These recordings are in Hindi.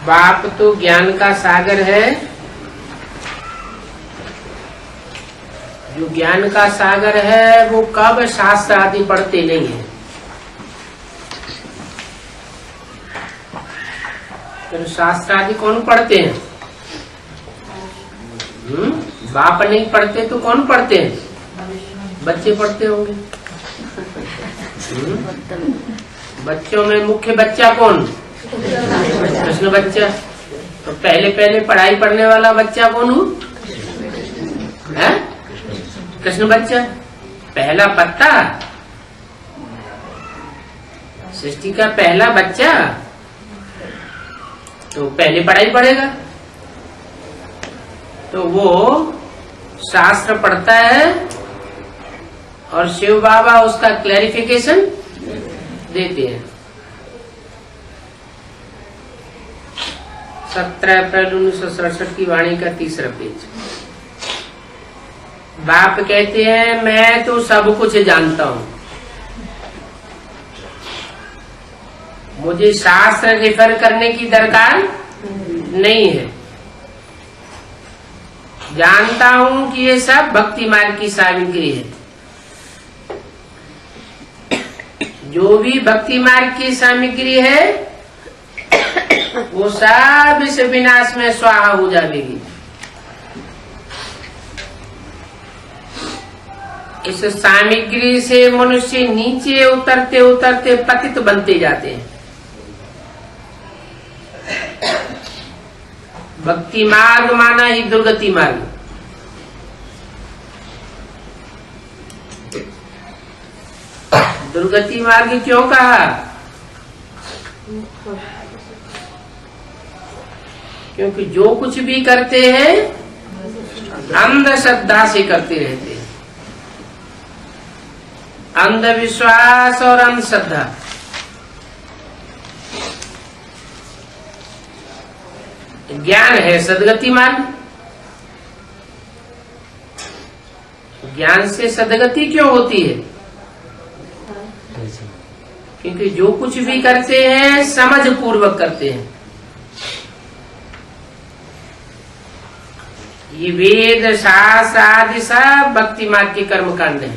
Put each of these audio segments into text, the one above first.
बाप तो ज्ञान का सागर है। जो ज्ञान का सागर है वो कब शास्त्र आदि पढ़ते नहीं है। तो शास्त्र आदि कौन पढ़ते हैं? बाप नहीं पढ़ते तो कौन पढ़ते हैं? बच्चे पढ़ते होंगे। बच्चों में मुख्य बच्चा कौन? कृष्ण बच्चा। तो पहले पढ़ाई पढ़ने वाला बच्चा कौन हो? कृष्ण बच्चा। पहला पत्ता, सृष्टि का पहला बच्चा, तो पहले पढ़ाई पढ़ेगा। तो वो शास्त्र पढ़ता है और शिव बाबा उसका क्लैरिफिकेशन देते हैं। 17 अप्रैल 1967 की वाणी का 3रा पेज। बाप कहते हैं मैं तो सब कुछ जानता हूं, मुझे शास्त्र रेफर करने की दरकार नहीं है। जानता हूं कि ये सब भक्ति मार्ग की सामग्री है। जो भी भक्ति मार्ग की सामग्री है वो सब इस विनाश में स्वाहा हो जाएगी। इस सामग्री से मनुष्य नीचे उतरते उतरते पतित बनते जाते हैं। भक्ति मार्ग माना ही दुर्गति मार्ग। दुर्गति मार्ग क्यों कहा? क्योंकि जो कुछ भी करते हैं अंधश्रद्धा से करते रहते हैं। अंधविश्वास और अंधश्रद्धा। ज्ञान है सदगति मार्ग। ज्ञान से सदगति क्यों होती है? क्योंकि जो कुछ भी करते हैं समझ पूर्वक करते हैं। ये वेद शास्त्र आदि सब भक्ति मार्ग के कर्म कांड है।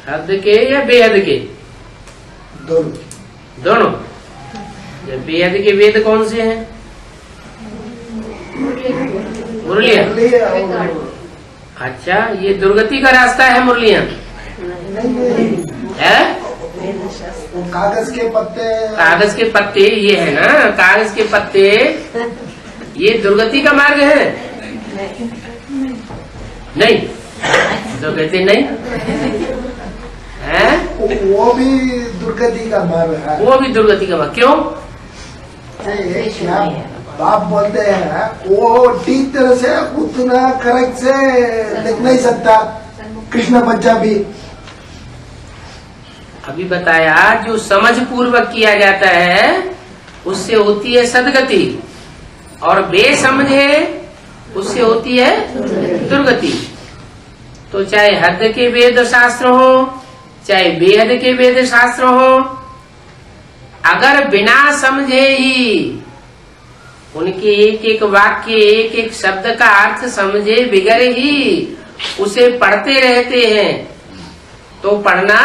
हद के या बेहद के? दोनों। बेहद के वेद कौन से हैं? मुरलियां। अच्छा, ये दुर्गति का रास्ता है मुरलियां? है? कागज के पत्ते। कागज के पत्ते ये है ना, कागज के पत्ते ये दुर्गति का मार्ग है? नहीं तो कहते नहीं है। वो भी दुर्गति का मार्ग है। वो भी दुर्गति का मार्ग क्यों? बाप बोलते हैं वो ठीक तरह से उतना करेक्ट से लिख नहीं सकता। कृष्ण बच्चा भी अभी बताया, जो समझ पूर्वक किया जाता है उससे होती है सदगति, और बेसमझे उससे होती है दुर्गति। तो चाहे हद के वेद शास्त्र हो चाहे बेहद के वेद शास्त्र हो, अगर बिना समझे ही उनके एक एक वाक्य एक एक शब्द का अर्थ समझे बिगड़ ही उसे पढ़ते रहते हैं तो पढ़ना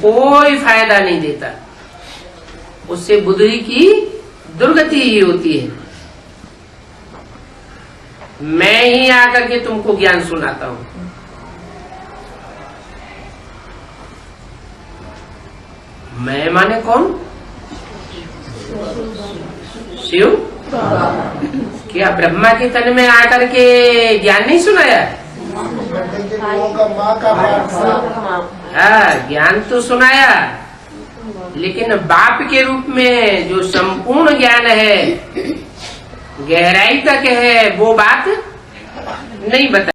कोई फायदा नहीं देता। उससे बुद्धि की दुर्गति ही होती है। मैं ही आकर के तुमको ज्ञान सुनाता हूं। मैं माने कौन? शिव। क्या ब्रह्मा के तन में आकर के ज्ञान नहीं सुनाया? हाँ, ज्ञान तो सुनाया, लेकिन बाप के रूप में जो संपूर्ण ज्ञान है, गहराई तक है, वो बात नहीं बताई।